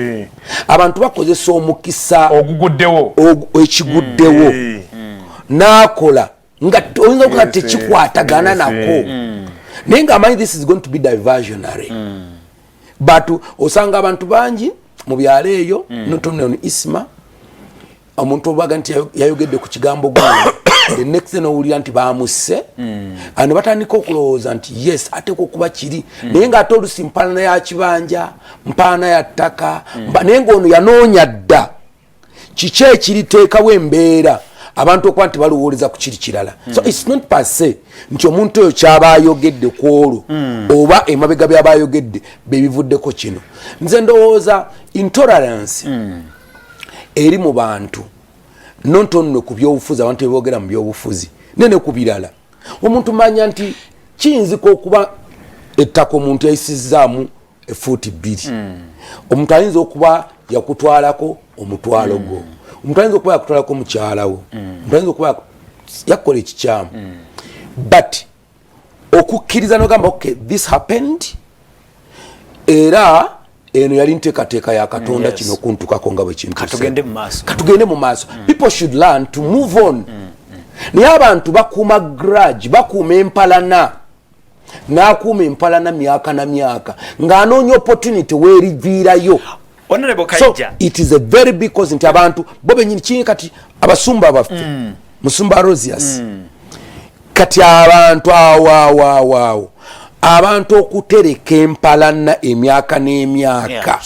abantu bakozesa omukisa oguguddewo ekiguddewo n'akola nga oyinza okuba tekikwatagana nako naye ng'amanyi this is going to be diversionary but osanga abantu bangi mu byalo eyo notono isma omuntu obaga nti yayogedde ku kigambo gwe the next thing owulira nti bamusse ano batandika okulowooza nti yes ateeka okuba kiri naye ng'ate olusi mpaana ya kibanja mpaana ya ttaka naye ng'ono yanoonya dda kiki ekiriteekawo embeera abantu okuba nti baluwooleza ku kiri kirala so it's not per se nti omuntu oyo kyaba ayogedde ku olwo oba emabega byaba ayogedde bebivuddeko kino nze ndowooza intolerance eri mu bantu nontonno ku byobufuzi abantu beboogera mu byobufuzi nene ku birala omuntu manya nti kiyinzika okuba ettaka omuntu yayisizaamu efuuti 2 omuntu ayinza okuba yakutwalako omutwalo gwo omuntu ayinza okuba yakutwalako mukyalawo omuntu ayinza okuba yakola ekikyamu but okukkiriza nogamba okay this happened era eno yali nteekateeka ya katonda kino kuntukako nga bwe kintu katugende mu maaso people should learn to move on naye abantu bakuuma grudge bakuuma empalana n'akuuma empalana myaka na myaka ng'anoonya opportunity weeriviirayo so it is a very big cause nti abantu bo benyini kini kati abasumba baffe musumba Rosias kati abantu awo abantu okutereka empalana emyaka n'emyaka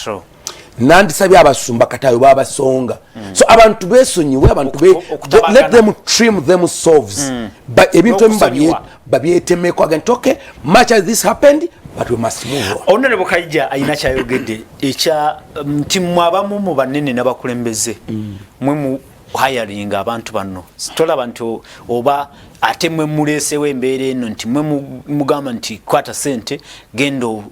nandisabye abasumba katayo babasonga so abantu besonyiwe abantu let them trim themselves but ebintu babyetemeko again okay much as this happened but we must move on. Honorable KAIJA ayina kyayogedde ekya ntimu abamu mu banene n'abakulembeze mwe mu hiring abantu bano sitola abantu oba ate mwe muleesewo embeera eno nti mwe mugamba nti kwata sente gendo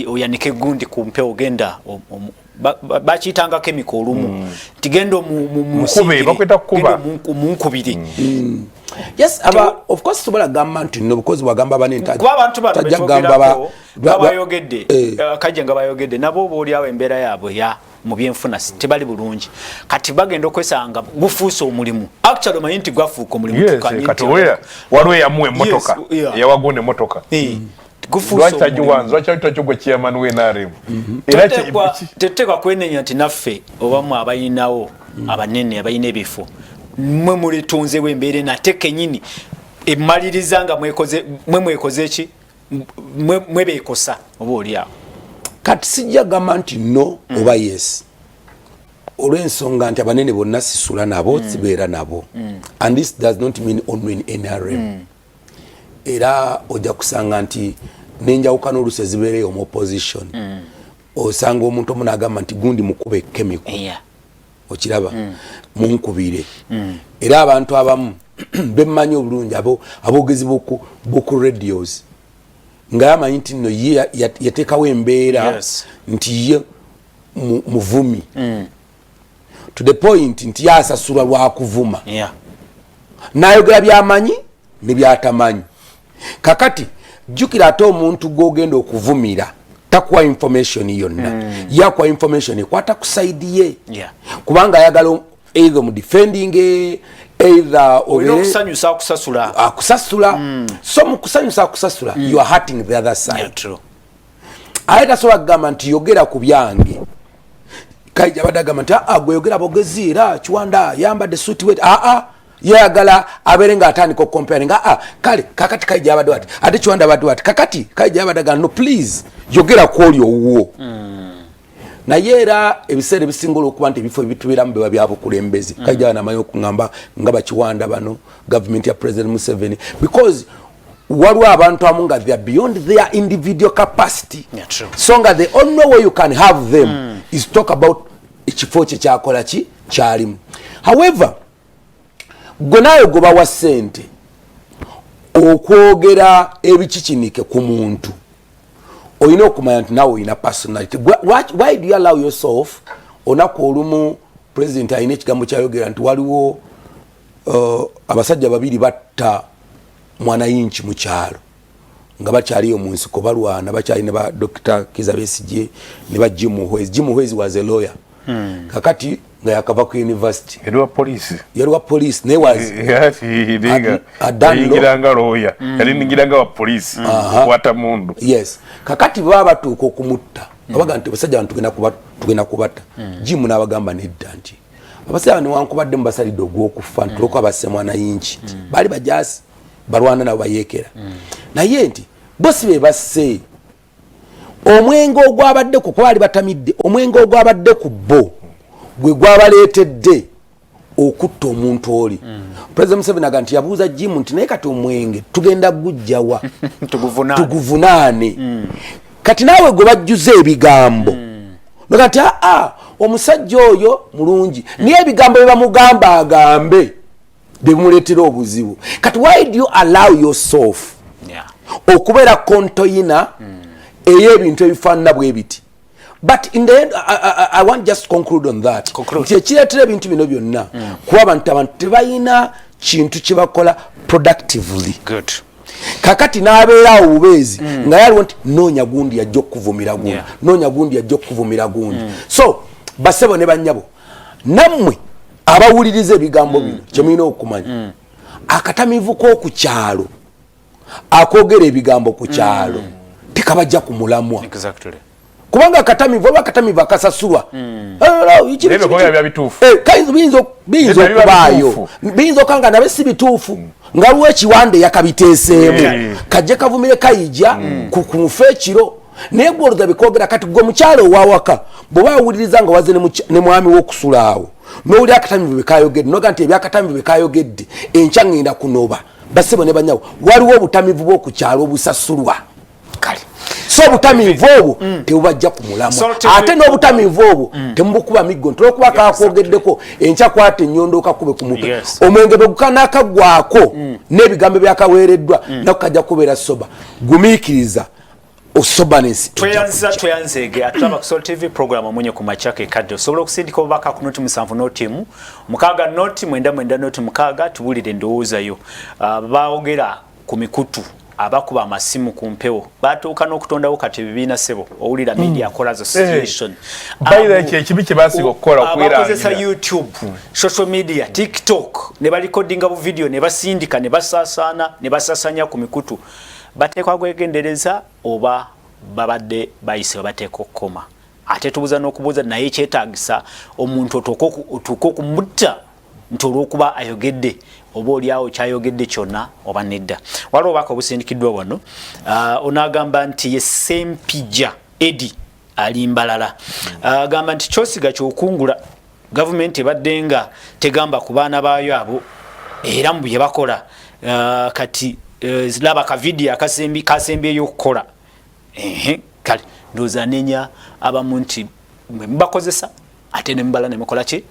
oyanike gundi ku mpewo genda bakiyitanga chemical olumu nti gendo mukube bakweta kukuba munkubiri yes of course sobola gamba nti no because wagamba bane kuba abantu bano babayogedde KAIJA nga bayogedde nabo booli awo embeera yaabwe ya mu byenfuna tebali bulungi kati bagenda okwesanga gufuusa omulimu actually omanyi nti gwafuuka omulimu tukanyekatowera waliwo eyamuwa emmotoka eyawagona emmotoka tetekwa kwenenya nti naffe obamu abayinawo abanene abayina ebifo mwe mulitunzewo embeera nate kenyini emaliriza nga mwekoze eki mwebeekosa oba oliawo kati sijja gamba nti no oba yes olw'ensonga nti abanene bonna sisula nabo sibeera nabo and this does not mean only in NRM era ojja kusanga nti nenjawukana oluusi ezibeereyo mu opposition osanga omuntu omu n'agamba nti gundi mukube chemical okiraba munkubire era abantu abamu bemmanyi obulungi aboogezi boku radios nga yamanyi nti nno ye yateekawo embeera nti ye muvumi to the point nti yasasulwa lwakuvuma n'ayogera byamanyi ne byatamanyi kakati jjukira ate omuntu gw'ogenda okuvumira takuwa information yonna yakuwa information ekwata ku side ye kubanga ayagala either mu defending either okusanyusa akusasula so mu kusanyusa akusasula you are hurting the other side aye tasobola kugamba nti yogera ku byange KAIJA badagamba nti gwe yogera bogezi era Kiwanda yambadde suit wet yagala abere nga atandika okucompare nga kale kakati KAIJA abadde ati ate Kiwanda abadde ati kakati KAIJA abadaga no please yogera ku oli owuwo naye era ebiseera ebisinga okuba nti ebifo ebitubeeramu beba byabukulembezi KAIJA namanyi okugamba nga bakiwanda bano government ya President Museveni because waliwo abantu amu nga they are beyond their individual capacity so nga the only way you can have them is talk about ekifo kye kyakola ki kyalimu however gwe nayo goba wa ssente okwogera ebikikinike ku muntu oyina okumanya nti nawe oyina personality. Why do you allow yourself onako olumu president ayina ekigambo kyayogera nti waliwo abasajja babiri batta mwanayinchi mu kyalo nga bakyaliyo mu nsiko balwana bakyali ne ba Dr. KIZZA BESIGYE ne ba Jim Muhwezi was a lawyer. Kakati nga yakava ku university yaliwa police ne was yingiranga lawyer yalingiranga wa police kwata mundu. Yes, kakati baba batuuka okumutta abaga nti basajja bantu tugenda kubata Jim n'abagamba nedda nti abasajja ne wankubadde mubasalidde ogw'okufa ntuloko abasse mwanayinchi bali bajasi balwana nabo bayekera naye nti bosi be basse omwengo ogwabadde ku kwali batamidde omwengo ogwabadde ku bo gwe gwabaleetedde okutta omuntu oli. President Museveni aganti yabuuza Jim nti naye kati omwenge tugenda gujjawa tuguvunaane kati naawe gwe bajjuza ebigambo nogati omusajja oyo mulungi niye ebigambo bye bamugamba agambe bimuleetera obuzibu. Kati why do you allow yourself okubeera kontoyina ey'ebintu ebifaanana bwe biti? But in the end, I want just to conclude on that. Kireetera ebintu bino byonna kuba abantu tebalina kintu kye bakola productively. Good. Kakati n'abeera obubeezi nga yaliwo nti noonya gundi yajja okuvumira gundi noonya gundi yajja okuvumira gundi. So basebo ne bannyabo nammwe abawuliriza ebigambo bino kye mulina okumanya akatamivu k'oku kyalo akoogera ebigambo ku kyalo tekabajja ku mulamwa. Exactly. Kubanga akatamivu akasasulwa biyinza okubaayo biyinza okanga nabe si bituufu nga luwa ekiwande yakabiteeseemu kajje kavumire KAIJA ku mufe ekiro naye gwolooza bikoogera kati gwe mukyalo owawaka bw'oba awuliriza nga waze ne mwami w'okusula awo n'owulira akatamivu bwe kayogedde noga nti ebyakatamivu bwe kayogedde enkya ngenda kunoba basebo ne banyawo waliwo obutamivu bw'oku kyalo obusasulwa kale. So obutamivu obwo tebubajja ku mulamwa ate n'obutamivu obwo temubukuba miggo ntolwokuba kakwogeddeko enkya kwata ennyondo okakube ku mutwe omwenge bwe gukanaakagwako n'ebigambo byakaweereddwa nako kajja kubeera soba gumiikiriza osoberness. Tweyanzege atulaba ku Soul TV program omunye ku machake kadde osobola okusindika obubaka ku noti 7 noti 1 mukaaga noti 9 noti 6 tubulire ndowooza yo baogera ku mikutu abakuba amasimu ku mpewo batuuka n'okutondawo kati ebibiina sebo owulira media callers association bayira ekibi kye basiga okukola okuwera abakozesa YouTube social media TikTok ne balikodinga bu video ne basindika ne basaasaana ne basasanya ku mikutu bateekwa kwegendereza oba babadde bayise bateeka okukoma ate tubuza n'okubuuza naye kyetaagisa omuntu otuuka okumutta nti olw'okuba ayogedde oba oliawo kyayogedde kyonna oba nedda. Waliwo obubaka obusindikiddwa wano onaagamba nti ye Sempija Edi ali Mbalala agamba nti kyosiga kyokungula gavumenti ebadde nga tegamba ku baana baayo abo era mu bye bakola kati zilaba ka video kasembyeyo okukola kale ndowooza nenya abamu nti mwe mubakozesa ate ne mubala ne mukola ki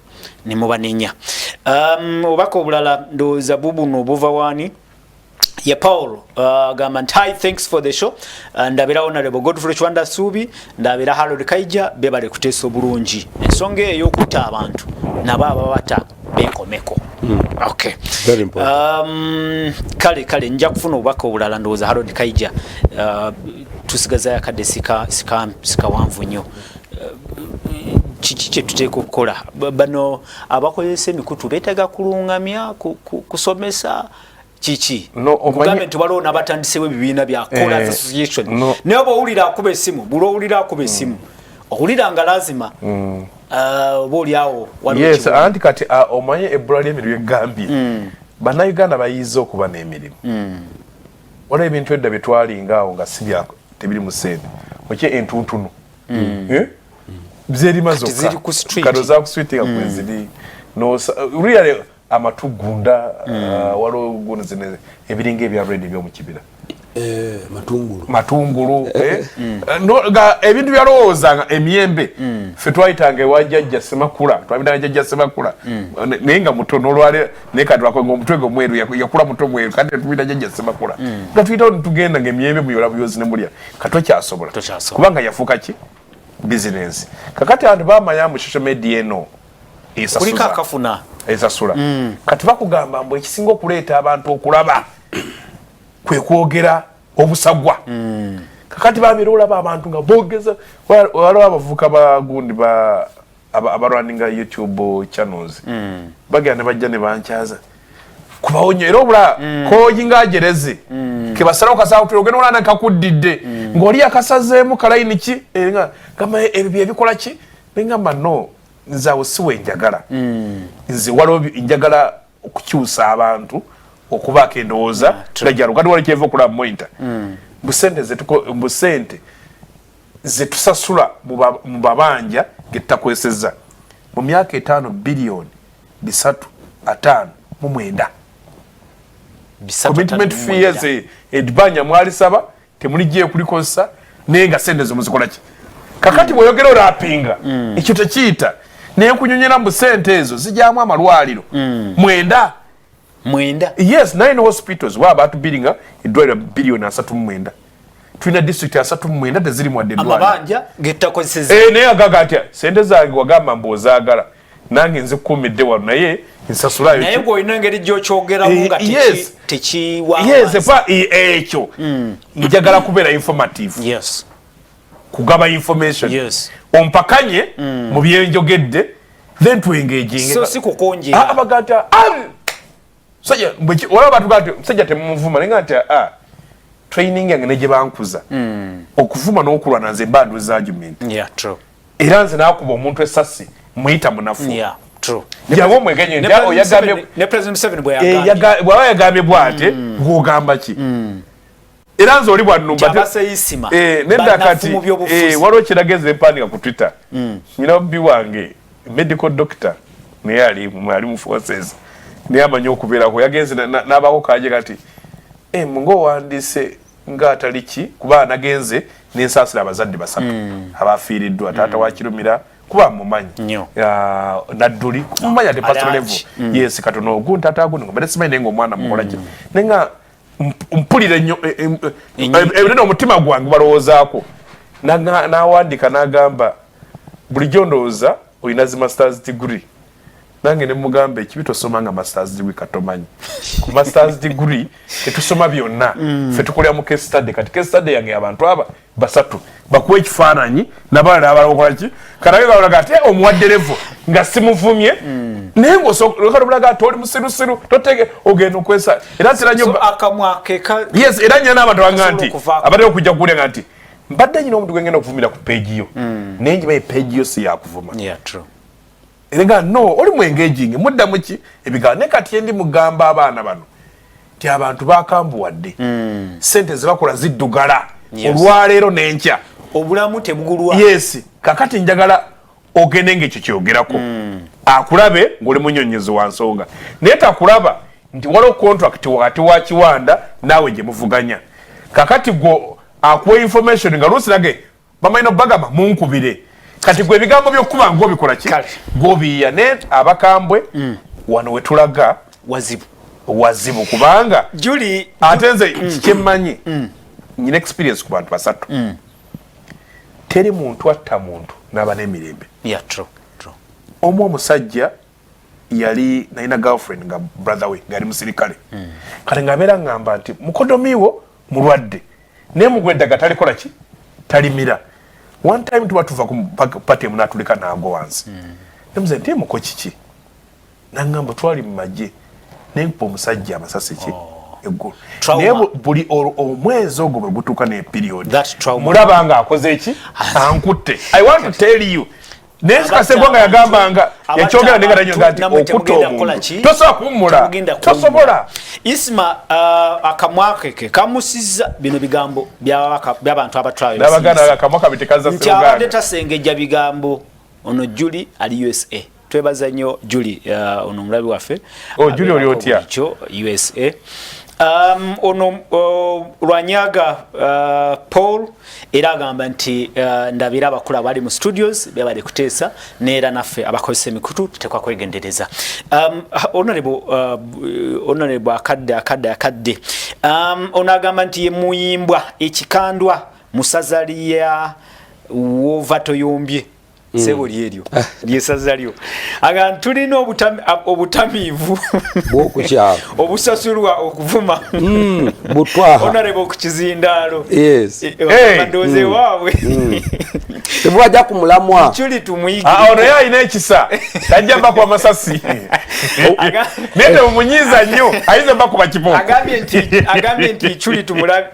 ne mubanenya. Obubaka obulala ndowooza bubuno obuva waani ye Paul agamba nti hi, thanks for the show ndabira Honorable Godfrey Chwanda Subi ndabira Harold KAIJA bebale kuteesa obulungi ensonga ey'okutta abantu nabo ababata bekomeko. Okay, very important. Kale nja kufuna obubaka obulala ndowooza Harold KAIJA tusigazayo akadde sikawanvu nnyo kiki kye tuteeka okukola bano abakozesa emikutu beetaaga kulungamya kusomesa kiki kugambe nti waliwo n'abatandisewo ebibiina bya Callers Association naye oba owulira akuba esimu buli owulira akuba esimu owulira nga lazima oba oliawo yes anti kati omanye ebbula ly'emirimu egambye bannayuganda bayiza okuba n'emirimu waliwo ebintu edda bye twalinga awo nga si byako tebiri mu ssente okye entuntunu zeri mazokka kado za ku street nga kweziri no really amatugunda waliwo guno zine ebiringa ebya red ebyo mu kibira matungulu no ga ebintu byalowooza emiyembe fe twayitanga ewa Jjaja Semakula twabitanga Jjaja Semakula nenga mutono olwale nekatwako ng'omutwego mweru yakula muto mweru kandi tubita Jjaja Semakula nga tuyita tugenda ng'emiyembe muyola buyozi ne mulya katwa kyasobola kubanga yafuuka ki business kakati abantu bamanya mu social media eno kulika akafuna esasula kati bakugamba mbu ekisinga okuleeta abantu okulaba kwe kwogera obusagwa kakati bamirola abantu nga bogeza waliwo abavuka bagundi abalwaninga YouTube channels bagenda bajja ne bankyaza kubawonya era obula koyinga agereze kebasalawo kasawo tuyogena olana kakuddidde ng'oli akasazeemu kalayini ki gamba ebyo ebikola ki nengamba no nzawo siwe njagala nze waliwo njagala okukyusa abantu okubaako endowooza tulajja lugadi wali kyeva okulaba mointa mbusente zetusasula mu babanja getutakwesezza mu myaka 5 bilioni 359 commitment fees edibanya mwalisaba temuligiye kulikozesa nenga sente zo muzikola ki kakati bweyogera olapinga ekyo tekiyita naye kunyonyera mu sente ezo zijyamu amalwaliro mwenda yes 9 hospitals wa abantu bilinga edwaliro bilioni 39 tulina district 39 teziri mu adedwaliro amabanja getakozesa naye agaga atya sente zange wagamba mbozaagala nange nze kukumidde wano naye nsasulayo naye bw'olina engeri gy'okyogeramu nga ekyo njagala kubeera informative kugaba information ompakanye mu byenjogedde then tuengaging so si kukonjera abagata sajja wala batugate sajja temumuvuma nenga ati training yange neje bankuza okuvuma n'okulwa nanze mbanduza argument era nze nakuba omuntu esasi muyita munafu yawo mwegenye ndio yagambe ne president 7 bwa yagambe bwate ngogamba ki era nze oli bwanumba nenda kati waliwo kirageze empandika ku Twitter nyina bbi wange medical doctor naye ali mu forces naye amanyi okubeerako yagenze n'abaako kaje kati ngo wandise nga ataliki kuba anagenze n'ensaasira abazadde basatu abafiiriddwa taata wa Kirumira kuba mumanyi nadduli kumanya te pastoral level yes katono ogunta taguno ngombe simanyi ngo omwana mukola ki nenga mpulira nnyo ebireno omutima gwange balowoozaako n'awandika n'agamba bulijjo ndowooza olina zi masters degree nange ne mugamba ekibi tosoma nga masters degree katomanyi ku masters degree tetusoma byonna ffe tukolera mu case study kati case study yange abantu aba basatu bakuwa ekifaananyi n'abalala abalakola ki kanage gabulaga ate omuwadde levo nga simuvumye naye ng'osookatobulaga ati oli musirusiru totege ogenda okwesa era nsira nnyo yes era nnya n'abantu banga nti abatera okujja kuwulira nti mbadde nyina omuntu gwengenda okuvumira ku page yo naye njibaye page yo si yakuvuma Erega no oli mu engaging mudda muki ebigane kati endi mugamba abaana bano ti abantu bakambuwadde sente zibakola ziddugala olwaleero n'enkya obulamu tebugulwa yes kakati njagala ogende ng'ekyo kyogerako akulabe ng'oli munyonyozi wa nsonga naye takulaba nti waliwo contract wakati wa Kiwanda naawe gye muvuganya kakati gwo akuwa information nga luusirage bamayina bagamba munkubire kati gwe ebigambo by'okuba ng'obikola ki gobiya ne abakambwe wano wetulaga wazibu kubanga Juli ate nze kyemmanyi nyina experience ku bantu basatu teri muntu atta muntu n'aba n'emirembe omu omusajja yali nalina girlfriend nga brother we ng'ali musirikale kale ng'abeera ngamba nti mukodomiwo mulwadde naye mugweddaga talikola ki talimira one time tuba tuva ku pati emu n'atuleka n'agwa wansi nemuze nti muko kiki nangamba twali mu magye nenkupa omusajja amasasi ki eggulu naye buli omwezi ogwo bwe gutuuka n'eperiodi mulaba nga akoze eki ankutte I want to tell you nesikasebwa nga yagambanga yakyogera nenga tanyoga nti okutta omuntu tosobola kuwummula tosobola Isma akamwakeke kamusizza bino bigambo by'abantu abatwayo n'abaganda akamwaka bitekaza nti abadde tasengejja bigambo ono Juli ali USA twebaza nnyo Juli ono mulabi waffe Juli oli otya USA Ono Lwanyaga Paul era agamba nti ndabira abakula bali mu studios bebali kuteesa neera naffe abakozesa emikutu tutekwa kwegendereza. Honorable akadde ono agamba nti ye muyimbwa ekikandwa musazali ya Wovatoyombye sebo lyeryo lyesazalyo aga tulina obutamivu bwokukyalo obusasulwa okuvuma butwaha Honorable okukizindalo yes bandoze wawe tebwaja kumulamwa chuli tumuyigi ono yalina ekisa tajja mba kwa masasi nete mumunyiza nnyo ayize mba kuba kipo agambye nti chuli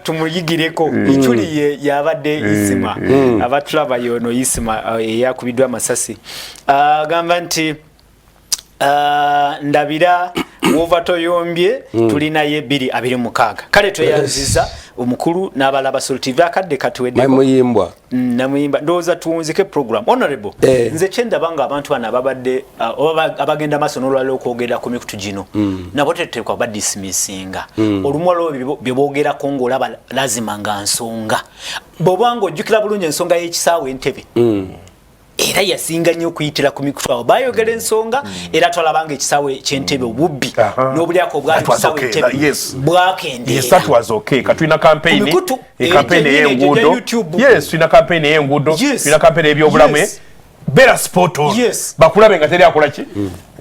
tumuyigireko ichuli yabadde isima abatulaba yono isima yakubidwa masasi agamba nti ndabira Wovatoyombye tulina ye 226 kale tweyanziza omukulu n'abalaba Soul TV akadde katuwedde muyimbwa namuyimba ndoza tuwunzike program Honorable nze kyenda banga abantu bana babadde abagenda maso n'olwalo okwogera ku mikutu gino nabo tetekwa badismissinga olumwalo bibogera kongo olaba lazima nga nsonga bobanga ojjukira bulungi ensonga y'ekisaawe Entebbe era yasinga nnyo okuyitira ku mikutu awo bayogera ensonga era twalabanga ekisaawe ky'Entebbe obubbi n'obulyako obwali kisaawe Entebbe bwakendera yes that was okay katulina campaign y'enguudo yes tulina campaign y'enguudo tulina campaign y'ebyobulamu bera sport bakulabe nga teri akola ki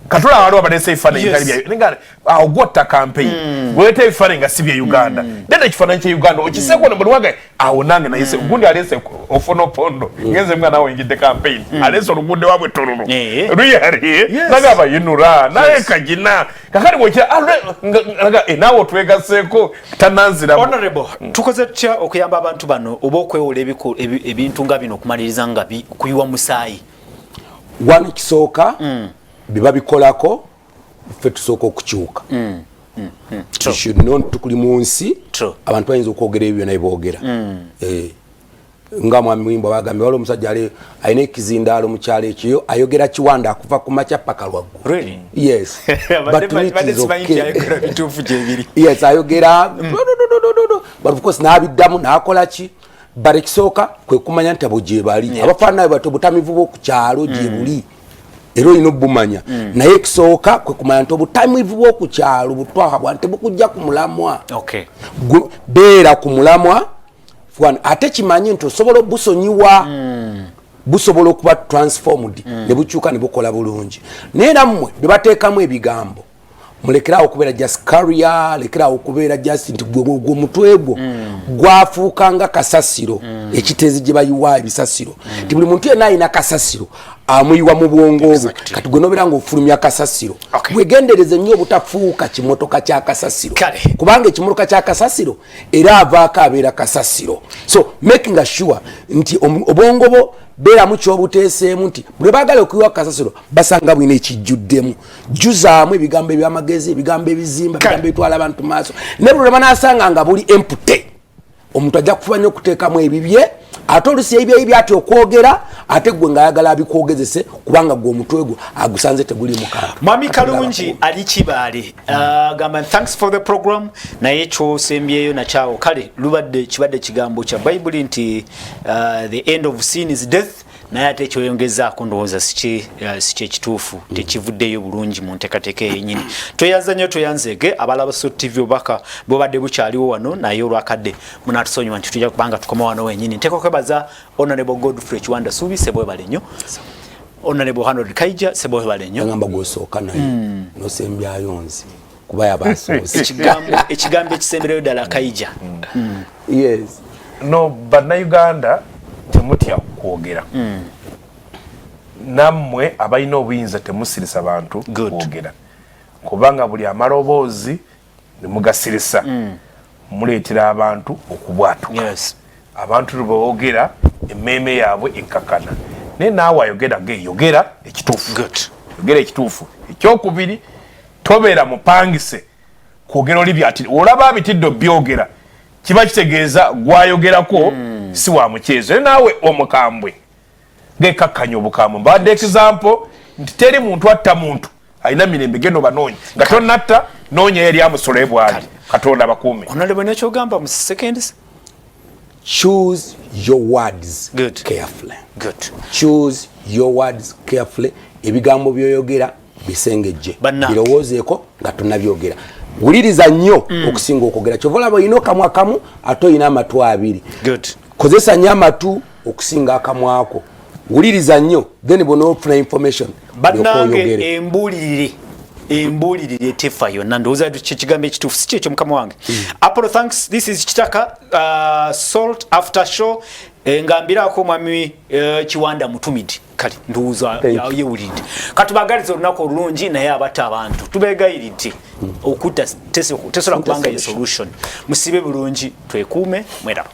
katula waliwo abalese ebifaananyi bitali bya awo gotta campaign bwete ebifaananyi nga si bya Uganda dede ekifaananyi kya Uganda okiseeko no buli awo nange nayise gundi alese ofono pondo ngenze mwana nawe ngidde campaign alese oluguudo wabwe tolulu ruyari naga abayinura naye kagina kakali bwekya nawe otwegaseeko tananzira Honorable tukoze tutya okuyamba abantu bano oba okwewola ebintu nga bino okumaliriza nga kuyiwa musaayi wano kisooka biba bikolako ffe tusooka okukyuka tukuli mu nsi abantu bayinza okwogera ebyo byonna byeboogera nga mwami Muyimbwa bagambye waliwo omusajja alina ekizindaalo mu kyalo ekyo ayogera kiwanda akuva ku makya paka lwaggulu yes yes ayogera but of course n'abiddamu n'akola ki but ekisooka kwe kumanya nti abo gye bali abafaananayo bato obutamivu bw'oku kyalo gye buli era olina obumanya naye ekisooka kwe kumanya nti obutamivu bw'oku kyalo butwaha bwa nti bukujja ku mulamwa beera ku mulamwa ate kimanyi nti osobola obusonyiwa busobola okuba transformed ne bukyuka ne bukola bulungi naye nammwe bye bateekamu ebigambo mulekerawo okubeera just career lekerawo okubeera just nti gwe mutwe gwo gwafuuka nga kasasiro ekiteezi gye bayiwa ebisasiro nti buli muntu yenna alina kasasiro amuyiwa mu bwongo obwo kati gwe nobeera ng'ofulumya kasasiro wegendereze nnyo obutafuuka kimotoka kya kasasiro kubanga ekimotoka kya kasasiro era avaako abeera kasasiro so making sure nti obwongo bwo beeramu kyobuteeseemu nti bwe baagala okuyiwa kasasiro basanga bwina ekijjuddemu jjuzaamu ebigambo ebyamagezi ebigambo ebizimba ebigambo ebitwala abantu maaso ne buli lwe banaasanga nga buli empute omuntu ajja kufuba nnyo okuteekamu ebibye ate olusi ebyeyi byati okwogera ate gwe ng'ayagala abikwogezese kubanga gwe omutwe gwo agusanze teguli mukampa Mwami Kalungi ali Kibaale gamba thanks for the program naye kyosembyeyo nakyawo kale kibadde kigambo kya Bible nti the end of sin is death naye ate kyoyongezaako ndowooza si ekituufu tekivuddeyo bulungi mu nteekateeka yennyini tweyanza nnyo tweyanzeege abalaba Soul TV obaka bwobadde bukyaliwo wano naye olwakadde munatusonyiwa nti tujja kubanga tukoma wano wennyini nteeka okwebaza Honorable Godfrey Kiwanda Suubi sebwebale nnyo Honorable Harold KAIJA sebwebale nnyo agamba gwosooka naye nosembyayo nzi kuba yabaasoosi ekigambo ekisembereyo ddala KAIJA yes no bannayuganda temutya kwogera nammwe abalina obuyinza temusirisa bantu kwogera kubanga buli amaloboozi nemugasirisa muleetera abantu okubwatuka abantu lubawogera emmeeme yaabwe enkakana naye naawe ayogera yogera ekituufu ekyokubiri tobeera mupangise kwogera oli byatiri olaba abitidde byogera kiba kitegeeza gwayogerako si wa mukyezo naawe omukambwe ngekakkanya obukambwe mbadde example nti teri muntu atta muntu aina mirembe geno banonye nga tonnatta nonya eri amusole bwali katonda bakume onalebe nekyo gamba mu seconds. Choose your words carefully. Choose your words carefully. Ebigambo byoyogera bisengejje birowoozeeko nga tunnabyogera. Wuliriza nnyo okusinga okwogera. Kyovola boyina akamwa kamu ate oyina amatu abiri. Kozesa nnyo amatu okusinga akamwa ako. Wuliriza nnyo then bw'onoofuna information bannange embulirire tefa yonna ndowooza kyekigambo ekituufu si kyekyo mukama wange. Apollo thanks. This is Kitaka Salt After Show. Ngambirako mwami Kiwanda Mutumidi kati ndowooza yewulidde katubagaliza olunaku olulungi naye abatta abantu tubegayiridde okutta tesobola kubanga ye solution musibe bulungi twekuume mweraba.